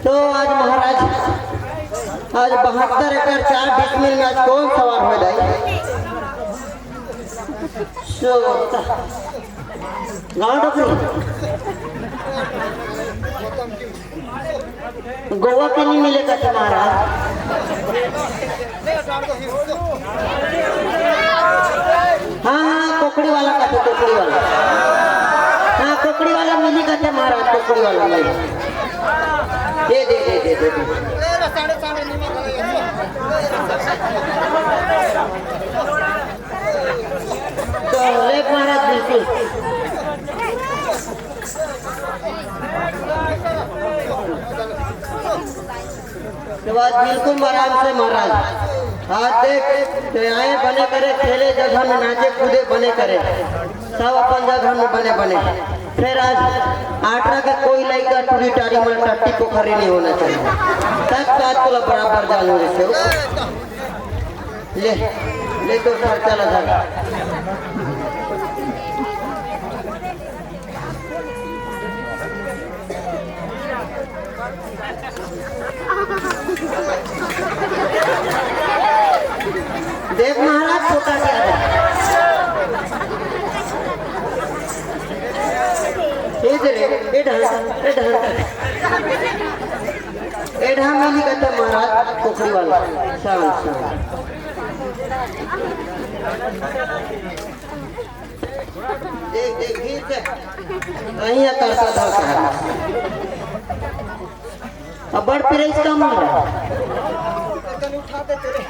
तो आज महाराज आज 72 एकड़ 4 डिसमिल में आज कौन सवार हो जाए गाँव डोकरी गोवा के नहीं मिलेगा तो महाराज हाँ हाँ कोकड़ी वाला का तो कोकड़ी वाला हाँ कोकड़ी वाला मिली का तो महाराज कोकड़ी वाला मिली दे दे दे दे दे तो लेट महाराज बिल्कुल तो आज बिल्कुल आराम से महाराज आज देख आए बने करे खेले जगह में नाचे कूदे बने करे सब अपन जगह में बने बने फिर आज आटरा का कोई लड़का टूरी टारी में टट्टी पोखरी नहीं होना चाहिए तब काज को बराबर जानो जैसे ले तो सर चला जा देव महाराज छोटा क्या है एढ़ा मिली कहता महाराज पोखरी वाला शाम शाम देख देख गीत कहीं करता था अब बड़ पिरेस का मारा उठाते तेरे